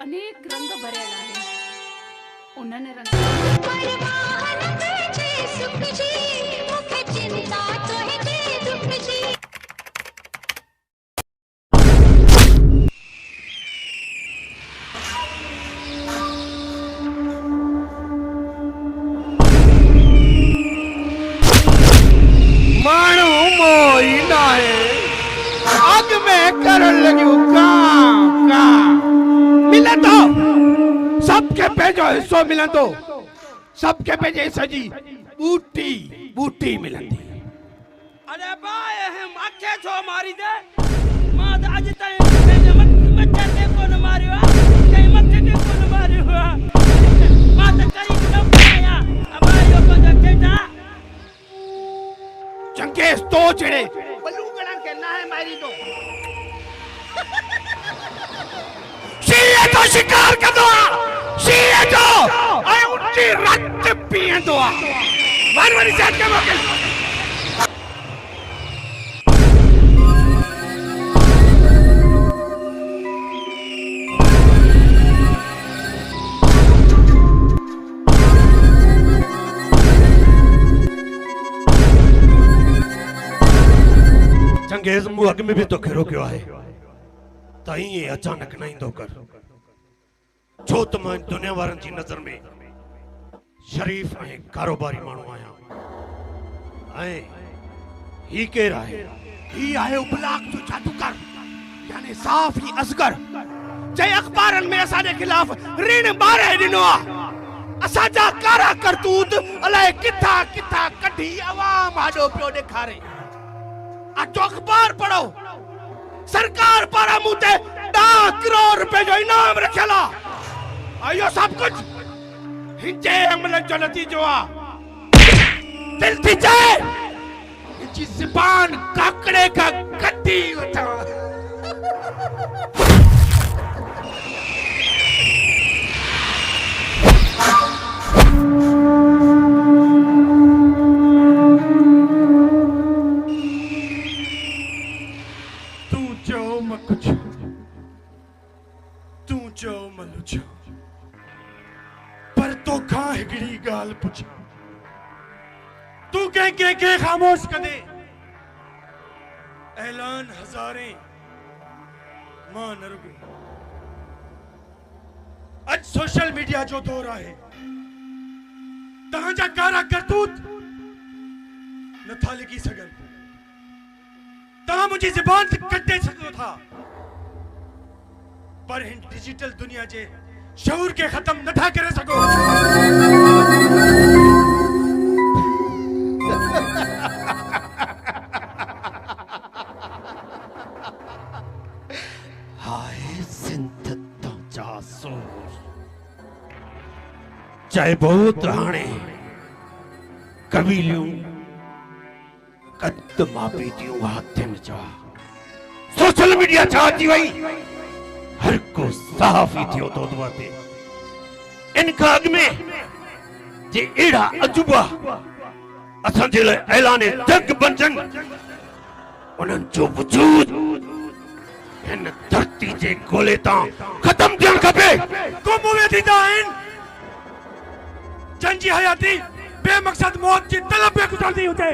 अनेक रंग भरियल आहिनि। उन्हनि रंग माण्हू मोईंदा है अग में करण लॻियूं कां मिलंदो सबके पंहिंजो हिस्सो मिलंदो सबके पंहिंजे हिस्से जी बूटी बूटी मिलंदी। अरे बाय हम अखे छो मारी दे मां त अज ताईं पंहिंजे मथे ते कोन मारियो आहे कहीं मथे ते कोन मारियो आहे मां त करी न पाया अबायो पंहिंजो केटा चंगेज़ तो जहिड़े बलूगड़नि खे नाहे मारींदो शींहं जो शिकार कंदो आहे शींहं जो ऐं उनजी रत पीअंदो आहे वरी सेठ खे मोकिल। चंगेज़ मूं अॻ में बि तोखे रोकियो आहे त ईअं अचानक न ईंदो कर छो त मां दुनिया वारनि जी नज़र में शरीफ़ ऐं कारोबारी माण्हू आहियां ऐं ही केरु आहे ही आहे उबलाक जो जादूगर यानी साफ़ ही असगर जंहिं अख़बारनि में असांजे ख़िलाफ़ ऋण मारे ॾिनो आहे असांजा कारा करतूत अलाए किथां किथां कढी अवाम आॾो पियो ॾेखारे। अचो अखबार पढ़ो सरकार पारा मुते 10 करोड़ रुपए जो इनाम रखियला आयो सब कुछ हिंजे अमल जो नतीजो आ दिल थी जाए हिंजी ज़बान काकड़े का कटी उठा पर तो खा हिकड़ी गाल पुछ तू के खामोश कदे ऐलान हजारे मां न रुगो आज सोशल मीडिया जो दौर आहे तहांजा कारा करतूत नथा लिखी सघन तहां मुंहिंजी ज़बान से कटे सघो था पर हिन डिजिटल दुनिया जे शऊर के खत्म नथा करे सको। हाय सिंध तो जासूस चाहे बहुत हाणे कबीलियूं कद मापी दियूं हाथन जा सोशल मीडिया छा थी वई हर को साफ ही थियो तो दुआते इनका अग में जे एड़ा अजूबा असन जे ऐलान जग बनजन उनन जो वजूद इन धरती जे गोले ता खत्म थियण खपे को मुवे थींदा आहिनि जंजी हयाती बेमक़सद मौत जी तलब पे गुज़रदी हुते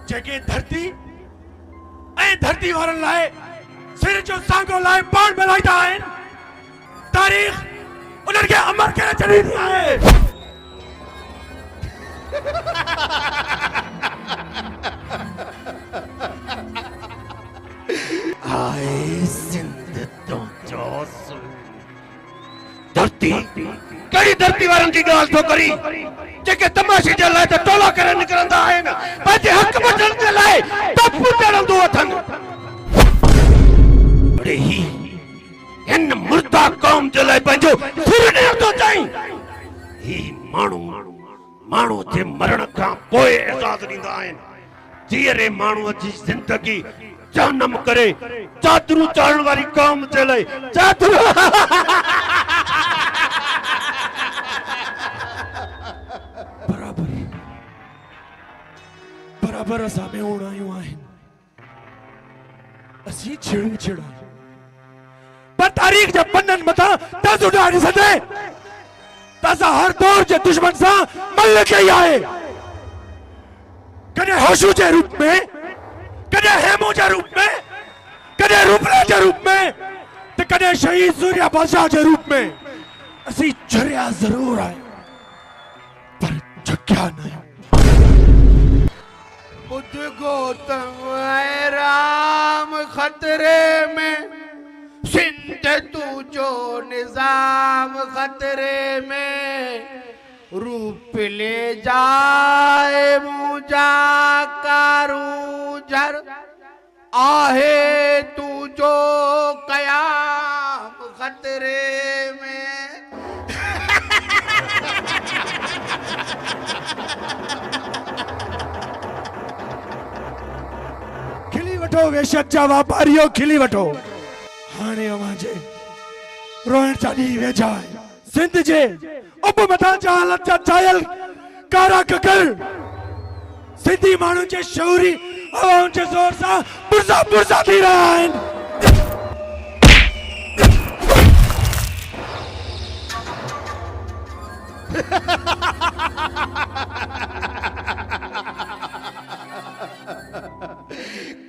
जेके धरती ऐं धरती वारनि लाइ सिर जो सांगो लाइ पाण मिलाईंदा आहिनि तारीख़ उन्हनि खे अमर करे छॾींदी आहे। आए सिंध तो जोसु धरती कड़ी धरती वारनि जी ॻाल्हि थो करी जेके तमाशे जे लाइ त टोला करे निकिरंदा आहिनि पंहिंजे हक़ वठण जे लाइ टपु चढ़ंदो अथनि अरे ही इन मुर्दा कौम जे लाइ पंहिंजो सिर ॾियण थो चाहीं ही माण्हू जे मरण खां पोइ एहसास ॾींदा आहिनि जीअरे माण्हूअ जी ज़िंदगी जहन्नम करे चादरू चाढ़ण वारी कौम जे लाइ चादरू बराबर असां में उणायूं आहिनि असीं छिड़ूं छिड़ा तारीख जब पन्नन मथा तस उड़ाड़ी सदे तस हर दौर जे दुश्मन सा मल के आए कदे होशु जे रूप में कदे हेमो जे रूप में कदे रूपला जे रूप में ते कदे शहीद सूर्या बादशाह जे रूप में असी झरिया जरूर आए पर झक्या नहीं बुद्ध गौतम है राम खतरे में सिंध तुझो निजाम खतरे में रूप ले जाए मुझा कारू झर आहे तुझो कयाम खतरे में खिली वठो वेशक जा वापारियो खिली वठो हाणे अवां जे रोइण जा ॾींहं वेझा आहिनि सिंध जे उप मथां जा हालत जा चायल कारा ककर सिंधी माण्हुनि जे शौरी आवाउनि जे ज़ोर सां पुरज़ा पुरज़ा थी रहिया आहिनि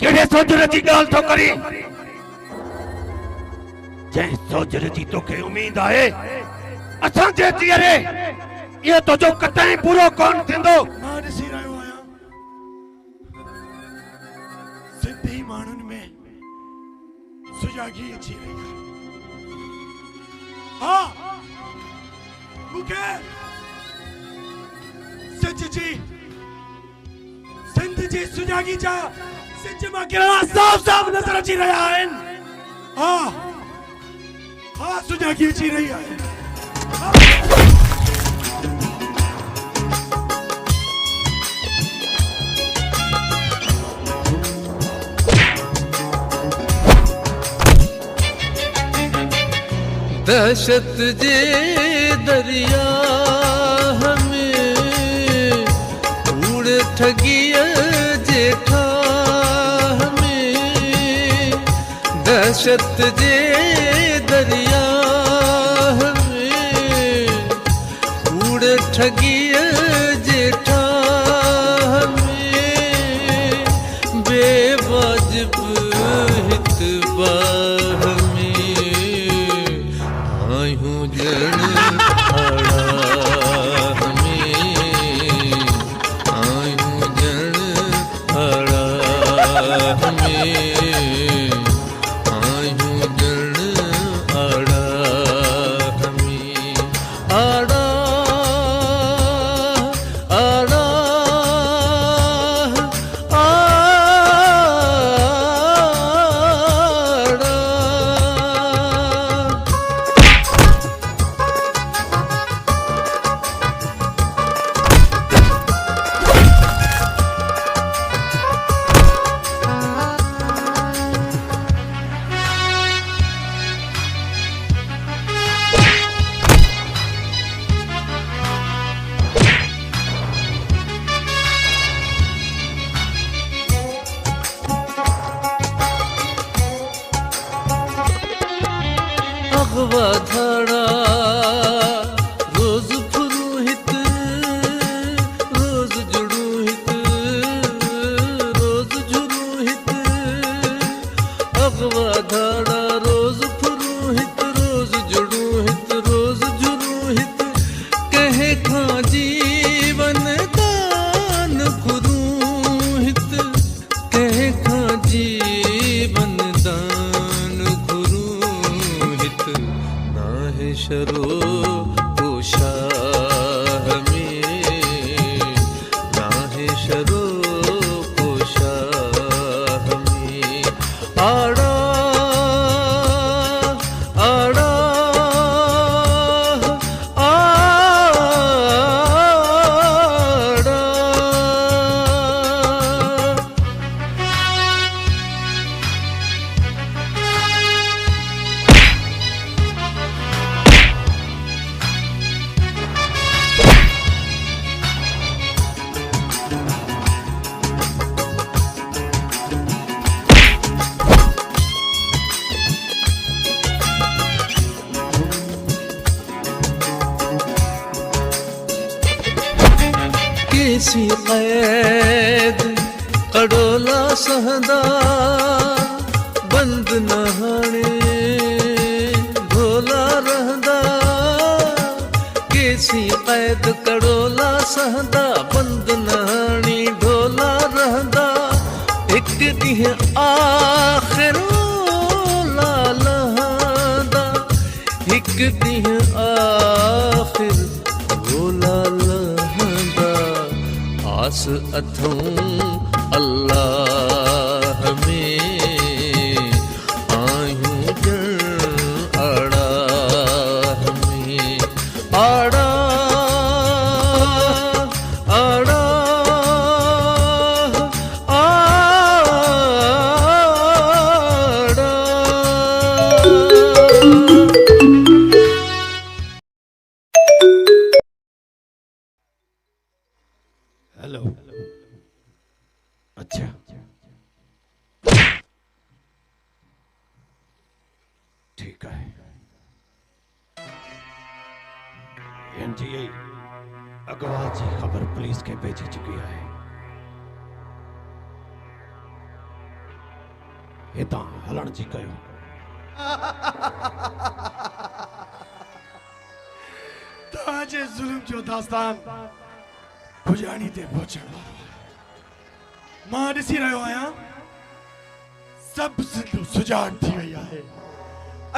केड़े सोचर जी गाल तो करी जंहिं सोचर जी तोखे उम्मीद आहे असां जे चेहरे ये तो जो कतई पूरो कोन थींदो मां ॾिसी रहियो आहियां सिंधी माण्हुनि में सुजागी अची रही आहे हा मूंखे सिंध जी सुजागी जा सिंध मां किरणा साफ़ साफ़ नज़र अची रहिया आहिनि हा हा सुजागी अची रही आहे दहशत जे दरिया में उड़ ठगिया जेठा में दहशत जे दरिया में उड़ ठगिया जेठा में बेवाजिब हितबा धड़ा रोज फुरुहित रोज जुड़ुहित रोज जुरुहित अगवा धड़ा रोज फुरुहित रोज जुड़ुहित रोज जुरुहित कहे खा जीवन दान कुरुहित कहे खा जीवन दान कुरुहित नाहे शरो पोशाह में नाहे शरो पोशाह में आड़ा आड़ा आड़ा केसी कैद कड़ोला सहदा बंद नहाने ढोला रहदा केसी कैद कड़ोला सहदा बंद नहानी ढोला रहदा एक दिन आखिर लहदा एक दिन आखिर भोला लहदा आस अथूं अल्लाह में आयूं जण आड़ा में आड़ा आड़ा हेलो अच्छा ठीक है एनजीए अगवा जी खबर पुलिस के भेजी चुकी है हितां हलण जी कयो ताजे जुल्म जो दास्तान पुजाणी ते पहुंचण वारो आहे मां ॾिसी रहियो आहियां सभु सिंधु सुजाॻ थी वई आहे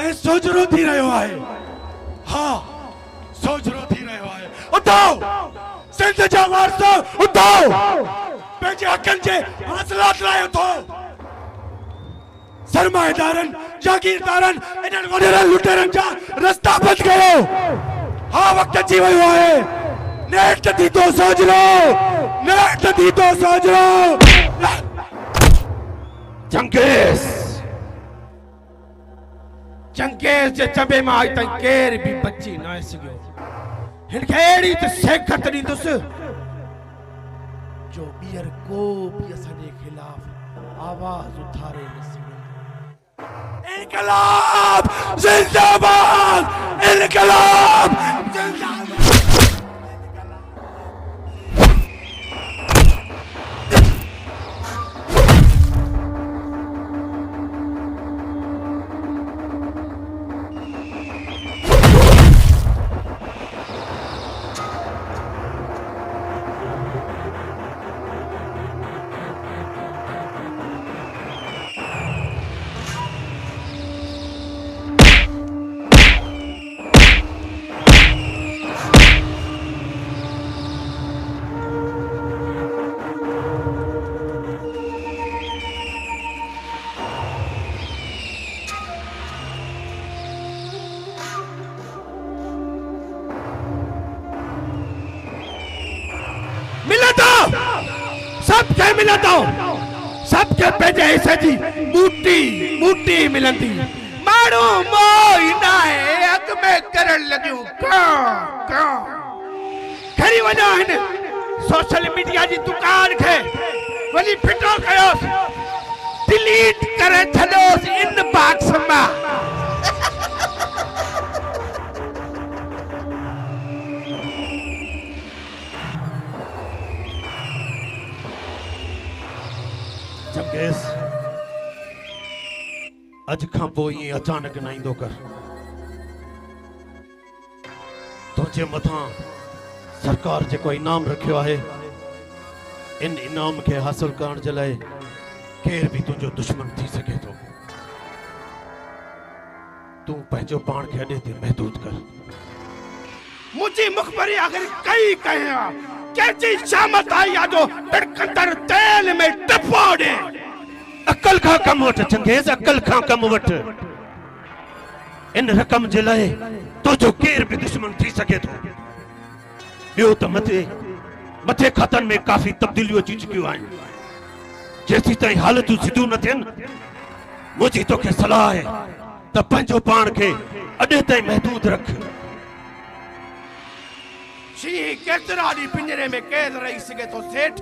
ऐं सोजरो थी रहियो आहे हा सोजरो थी रहियो आहे उथो सिंध जा वारसो उथो पंहिंजे हक़नि जे हासिलात लाइ उथो सरमाएदारनि जागीरदारनि इन्हनि वॾेरनि लुटेरनि जा रस्ता बंदि कयो हा वक़्तु अची वियो आहे नेट थी तो सोजरो नेट थी तो सोजरो चंगेज चंगेज जे चबे मां आई ताईं केर बि बची न सघियो हिन खे अहिड़ी त सेखत ॾींदुसि जो ॿीहर को बि असांजे खिलाफ़ आवाज़ उथारे न सघे इनकलाब जिंदाबाद इनकलाब जिंदाबाद सबके मिलंदो सबके पंहिंजे हिसे जी बूटी बूटी मिलंदी माण्हू मोह ईंदा आहे अॻ में करण लॻियूं खणी वञो हिन सोशल मीडिया जी दुकान खे वञी फिटो कयोसि डिलीट करे छॾियोसि इनबॉक्स मां चंगेज अज खां पोइ ये अचानक न ईंदो कर तुझे मथा सरकार जेको इनाम रखियो आहे इन इनाम के हासिल करण जे लाइ केर भी तुझो दुश्मन थी सके तो तू पंहिंजो पाण खे अॾे ते महदूद कर मुझी मुखबरी अगर कई कया कैची शामत आई आ जो तड़कंदर तेल में टपोड़े अकल खां कम वठ चंगेज अकल खां कम वठ इन रकम जे लाइ तुझो केर भी दुश्मन थी सके तो ॿियो त मथे खातनि में काफ़ी तब्दीलियूं अची चुकियूं आहिनि जेसीं ताईं हालतूं सिधियूं न थियनि मुंहिंजी तोखे सलाह आहे त पंहिंजो पाण खे अॾे ताईं महदूद रख शी केतिरा ॾींहं पिंजरे में कैद रही सघे थो सेठ